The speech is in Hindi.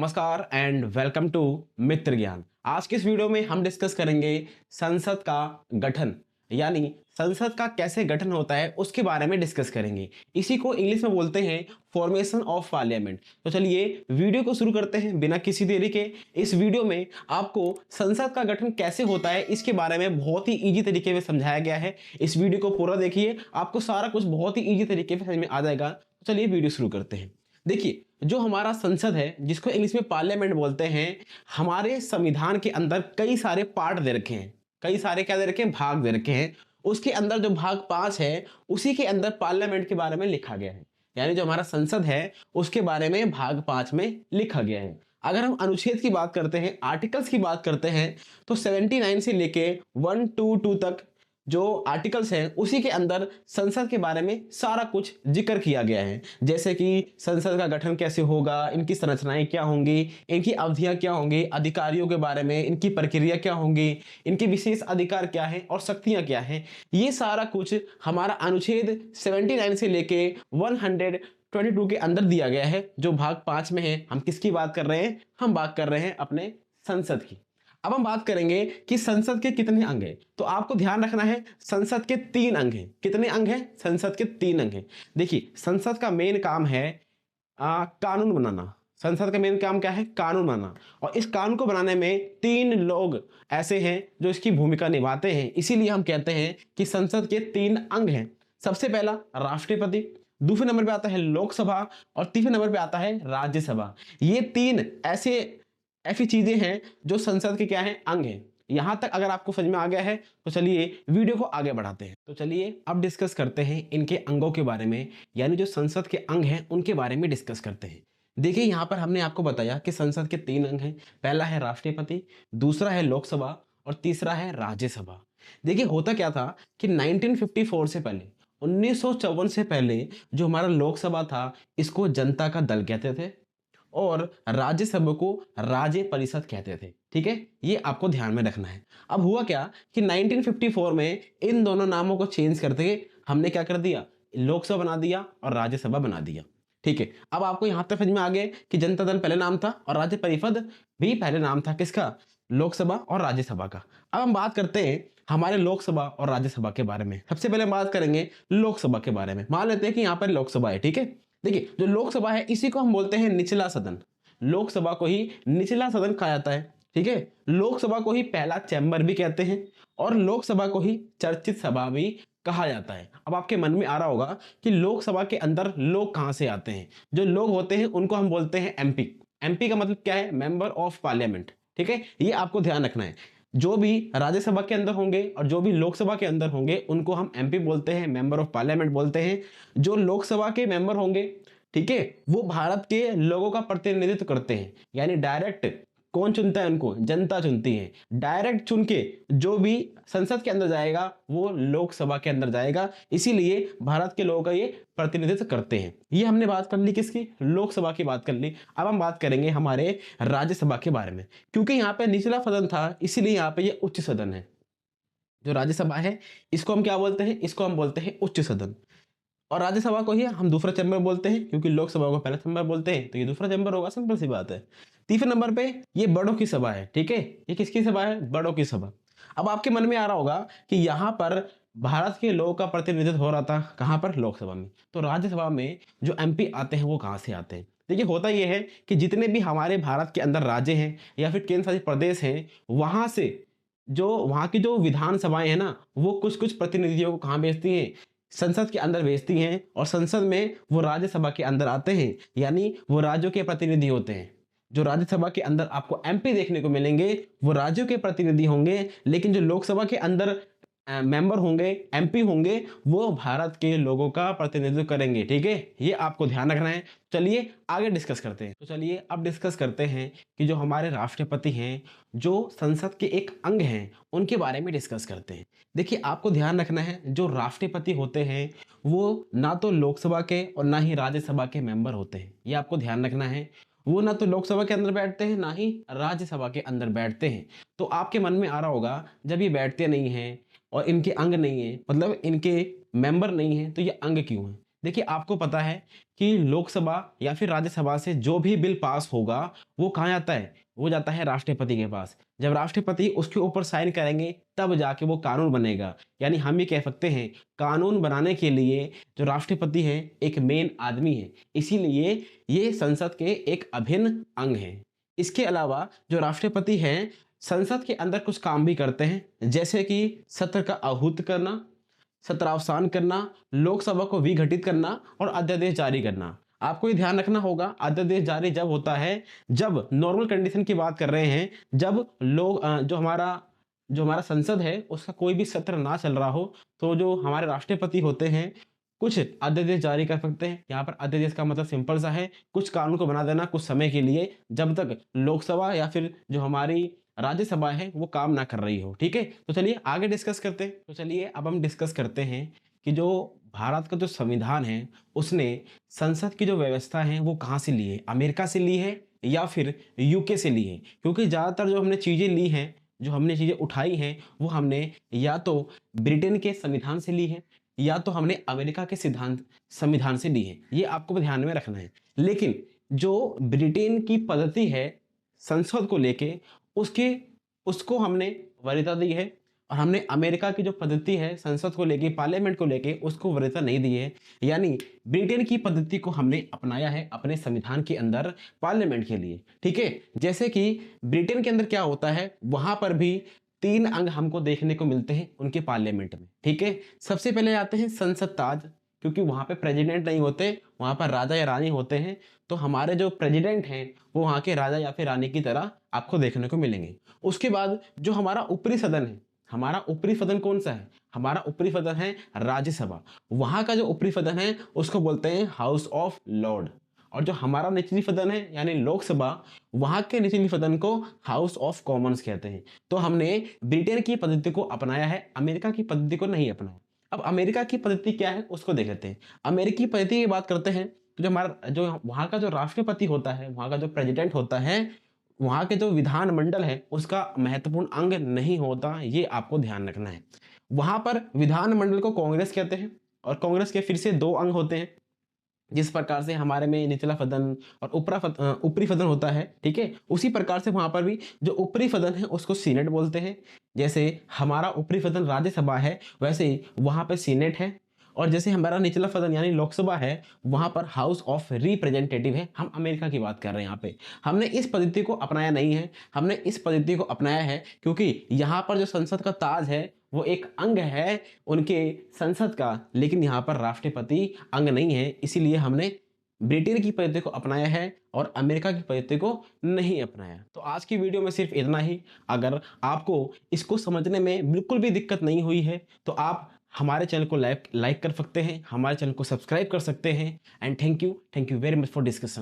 नमस्कार एंड वेलकम टू मित्र ज्ञान। आज के इस वीडियो में हम डिस्कस करेंगे संसद का गठन, यानी संसद का कैसे गठन होता है उसके बारे में डिस्कस करेंगे। इसी को इंग्लिश में बोलते हैं फॉर्मेशन ऑफ पार्लियामेंट। तो चलिए वीडियो को शुरू करते हैं बिना किसी देरी के। इस वीडियो में आपको संसद का गठन कैसे होता है इसके बारे में बहुत ही इजी तरीके में समझाया गया है। इस वीडियो को पूरा देखिए, आपको सारा कुछ बहुत ही इजी तरीके से समझ में आ जाएगा। तो चलिए वीडियो शुरू करते हैं। देखिए, जो हमारा संसद है जिसको इंग्लिश में पार्लियामेंट बोलते हैं, हमारे संविधान के अंदर कई सारे पार्ट दे रखे हैं, कई सारे क्या दे रखे हैं, भाग दे रखे हैं। उसके अंदर जो भाग 5 है उसी के अंदर पार्लियामेंट के बारे में लिखा गया है, यानी जो हमारा संसद है उसके बारे में भाग 5 में लिखा गया है। अगर हम अनुच्छेद की बात करते हैं, आर्टिकल्स की बात करते हैं, तो 79 से लेके 122 तक जो आर्टिकल्स हैं उसी के अंदर संसद के बारे में सारा कुछ जिक्र किया गया है। जैसे कि संसद का गठन कैसे होगा, इनकी संरचनाएं क्या होंगी, इनकी अवधियां क्या होंगी, अधिकारियों के बारे में, इनकी प्रक्रिया क्या होंगी, इनके विशेष अधिकार क्या है और शक्तियां क्या हैं, ये सारा कुछ हमारा अनुच्छेद 79 से लेके 122 के अंदर दिया गया है। जो भाग 5 में है, हम किसकी बात कर रहे हैं? हम बात कर रहे हैं अपने संसद की। अब हम बात करेंगे कि संसद के कितने अंग हैं। तो आपको ध्यान रखना है, संसद के 3 अंग हैं। कितने अंग हैं? संसद के 3 अंग हैं। देखिए, संसद का मेन काम है कानून बनाना। संसद का मेन काम क्या है? कानून बनाना। और इस कानून को बनाने में 3 लोग ऐसे हैं जो इसकी भूमिका निभाते हैं, इसीलिए हम कहते हैं कि संसद के 3 अंग हैं। सबसे पहला राष्ट्रपति, दूसरे नंबर पे आता है लोकसभा और तीसरे नंबर पे आता है राज्यसभा। ये 3 ऐसी चीजें हैं जो संसद के क्या हैं? अंग हैं। यहां तक अगर आपको समझ में आ गया है तो चलिए वीडियो को आगे बढ़ाते हैं। तो चलिए अब डिस्कस करते हैं इनके अंगों के बारे में, यानी जो संसद के अंग हैं उनके बारे में डिस्कस करते हैं। देखिए, यहां पर हमने आपको बताया कि संसद के 3 अंग हैं। पहला है राष्ट्रपति, दूसरा है लोकसभा और तीसरा है राज्यसभा। देखिए, होता क्या था कि 1954 से पहले, 1954 से पहले जो हमारा लोकसभा था इसको जनता का दल कहते थे और राज्यसभा को राज्य परिषद कहते थे। ठीक है, ये आपको ध्यान में रखना है। अब हुआ क्या कि 1954 में इन दोनों नामों को चेंज करके हमने क्या कर दिया? लोकसभा बना दिया और राज्यसभा बना दिया। ठीक है, अब आपको यहां तक समझ में आ गया कि जनता दल पहले नाम था और राज्य परिषद भी पहले नाम था। किसका? लोकसभा और राज्यसभा का। अब हम बात करते हैं हमारे लोकसभा और राज्यसभा के बारे में। सबसे पहले बात करेंगे लोकसभा के बारे में। मान लेते हैं कि यहाँ पर लोकसभा है। ठीक है, देखिए, जो लोकसभा है इसी को हम बोलते हैं निचला सदन। लोकसभा को ही निचला सदन कहा जाता है। ठीक है, लोकसभा को ही पहला चैम्बर भी कहते हैं और लोकसभा को ही चर्चित सभा भी कहा जाता है। अब आपके मन में आ रहा होगा कि लोकसभा के अंदर लोग कहां से आते हैं? जो लोग होते हैं उनको हम बोलते हैं एमपी। एमपी का मतलब क्या है? Member of parliament. ठीक है, ये आपको ध्यान रखना है। जो भी राज्यसभा के अंदर होंगे और जो भी लोकसभा के अंदर होंगे उनको हम एमपी बोलते हैं, मेंबर ऑफ पार्लियामेंट बोलते हैं। जो लोकसभा के मेंबर होंगे, ठीक है, वो भारत के लोगों का प्रतिनिधित्व करते हैं, यानी डायरेक्ट कौन चुनता है? उनको जनता चुनती है। डायरेक्ट चुन के जो भी संसद के अंदर जाएगा वो लोकसभा के अंदर जाएगा, इसीलिए भारत के लोगों का ये प्रतिनिधित्व करते हैं। ये हमने बात कर ली किसकी? लोकसभा की बात कर ली। अब हम बात करेंगे हमारे राज्यसभा के बारे में। क्योंकि यहाँ पे निचला सदन था इसीलिए यहाँ पे ये उच्च सदन है। जो राज्यसभा है इसको हम क्या बोलते हैं? इसको हम बोलते हैं उच्च सदन। और राज्यसभा को ही हम दूसरा चैम्बर बोलते हैं, क्योंकि लोकसभा को पहला चैम्बर बोलते हैं तो ये दूसरा चैम्बर होगा। सिंपल सी बात है। तीसरे नंबर पे ये बड़ों की सभा है। ठीक है, ये किसकी सभा है? बड़ों की सभा। अब आपके मन में आ रहा होगा कि यहाँ पर भारत के लोगों का प्रतिनिधित्व हो रहा था कहाँ पर? लोकसभा में। तो राज्यसभा में जो एमपी आते हैं वो कहाँ से आते हैं? देखिए, होता यह है कि जितने भी हमारे भारत के अंदर राज्य हैं या फिर केंद्र शासित प्रदेश हैं, वहां से जो वहां की जो विधानसभाएं हैं ना, वो कुछ कुछ प्रतिनिधियों को कहाँ भेजती हैं? संसद के अंदर भेजती हैं और संसद में वो राज्यसभा के अंदर आते हैं, यानी वो राज्यों के प्रतिनिधि होते हैं। जो राज्यसभा के अंदर आपको एमपी देखने को मिलेंगे वो राज्यों के प्रतिनिधि होंगे, लेकिन जो लोकसभा के अंदर मेंबर होंगे, एमपी होंगे, वो भारत के लोगों का प्रतिनिधित्व करेंगे। ठीक है, ये आपको ध्यान रखना है। चलिए आगे डिस्कस करते हैं। तो चलिए अब डिस्कस करते हैं कि जो हमारे राष्ट्रपति हैं, जो संसद के एक अंग हैं, उनके बारे में डिस्कस करते हैं। देखिए, आपको ध्यान रखना है, जो राष्ट्रपति होते हैं वो ना तो लोकसभा के और ना ही राज्यसभा के मेंबर होते हैं। ये आपको ध्यान रखना है। वो ना तो लोकसभा के अंदर बैठते हैं ना ही राज्यसभा के अंदर बैठते हैं। तो आपके मन में आ रहा होगा, जब ये बैठते नहीं हैं और इनके अंग नहीं है, मतलब इनके मेंबर नहीं है, तो ये अंग क्यों है? देखिए आपको पता है कि लोकसभा या फिर राज्यसभा से जो भी बिल पास होगा वो कहाँ जाता है, वो जाता है राष्ट्रपति के पास। जब राष्ट्रपति उसके ऊपर साइन करेंगे तब जाके वो कानून बनेगा। यानी हम ये कह सकते हैं कानून बनाने के लिए जो राष्ट्रपति है एक मेन आदमी है, इसीलिए ये संसद के एक अभिन्न अंग है। इसके अलावा जो राष्ट्रपति हैं संसद के अंदर कुछ काम भी करते हैं, जैसे कि सत्र का आहूत करना, सत्रावसान करना, लोकसभा को विघटित करना और अध्यादेश जारी करना। आपको ये ध्यान रखना होगा अध्यादेश जारी जब होता है जब नॉर्मल कंडीशन की बात कर रहे हैं, जब लोग जो हमारा संसद है उसका कोई भी सत्र ना चल रहा हो, तो जो हमारे राष्ट्रपति होते हैं कुछ अध्यादेश जारी कर सकते हैं। यहाँ पर अध्यादेश का मतलब सिंपल सा है, कुछ कानून को बना देना कुछ समय के लिए, जब तक लोकसभा या फिर जो हमारी राज्यसभा है वो काम ना कर रही हो। ठीक है, तो चलिए आगे डिस्कस करते हैं। तो चलिए अब हम डिस्कस करते हैं कि जो भारत का जो संविधान है उसने संसद की जो व्यवस्था है वो कहाँ से ली है, अमेरिका से ली है या फिर यूके से ली है। क्योंकि ज़्यादातर जो हमने चीज़ें ली हैं, जो हमने चीज़ें उठाई हैं, वो हमने या तो ब्रिटेन के संविधान से ली है या तो हमने अमेरिका के संविधान से ली है। ये आपको ध्यान में रखना है। लेकिन जो ब्रिटेन की पद्धति है संसद को लेके, उसके उसको हमने वरीयता दी है, और हमने अमेरिका की जो पद्धति है संसद को लेके, पार्लियामेंट को लेके, उसको वरीयता नहीं दी है। यानी ब्रिटेन की पद्धति को हमने अपनाया है अपने संविधान के अंदर पार्लियामेंट के लिए। ठीक है, जैसे कि ब्रिटेन के अंदर क्या होता है, वहां पर भी 3 अंग हमको देखने को मिलते हैं उनके पार्लियामेंट में। ठीक है, सबसे पहले आते हैं संसद ताज, क्योंकि वहां पे प्रेसिडेंट नहीं होते, वहां पर राजा या रानी होते हैं, तो हमारे जो प्रेसिडेंट हैं वो वहां के राजा या फिर रानी की तरह आपको देखने को मिलेंगे। उसके बाद जो हमारा ऊपरी सदन है, हमारा ऊपरी सदन कौन सा है, हमारा ऊपरी सदन है राज्यसभा। वहां का जो ऊपरी सदन है उसको बोलते हैं हाउस ऑफ लॉर्ड। और जो हमारा निचली सदन है यानी लोकसभा, वहां के निचली सदन को हाउस ऑफ कॉमन्स कहते हैं। तो हमने ब्रिटेन की पद्धति को अपनाया है, अमेरिका की पद्धति को नहीं अपनाया। अब अमेरिका की पद्धति क्या है उसको देख लेते हैं। अमेरिकी पद्धति की बात करते हैं तो जो हमारा जो वहाँ का जो राष्ट्रपति होता है, वहाँ का जो प्रेसिडेंट होता है, वहाँ के जो विधानमंडल है उसका महत्वपूर्ण अंग नहीं होता, ये आपको ध्यान रखना है। वहाँ पर विधानमंडल को कांग्रेस कहते हैं, और कांग्रेस के फिर से 2 अंग होते हैं। जिस प्रकार से हमारे में निचला सदन और ऊपरी सदन होता है, ठीक है, उसी प्रकार से वहां पर भी जो ऊपरी सदन है उसको सीनेट बोलते हैं। जैसे हमारा ऊपरी सदन राज्यसभा है, वैसे ही वहां पर सीनेट है। और जैसे हमारा निचला सदन यानी लोकसभा है, वहां पर हाउस ऑफ रिप्रेजेंटेटिव है। हम अमेरिका की बात कर रहे हैं। यहाँ पे हमने इस पद्धति को अपनाया नहीं है, हमने इस पद्धति को अपनाया है क्योंकि यहाँ पर जो संसद का ताज है वो एक अंग है उनके संसद का, लेकिन यहाँ पर राष्ट्रपति अंग नहीं है, इसीलिए हमने ब्रिटेन की पद्धति को अपनाया है और अमेरिका की पद्धति को नहीं अपनाया। तो आज की वीडियो में सिर्फ इतना ही। अगर आपको इसको समझने में बिल्कुल भी दिक्कत नहीं हुई है तो आप हमारे चैनल को लाइक कर सकते हैं, हमारे चैनल को सब्सक्राइब कर सकते हैं। And thank you very much for discussion.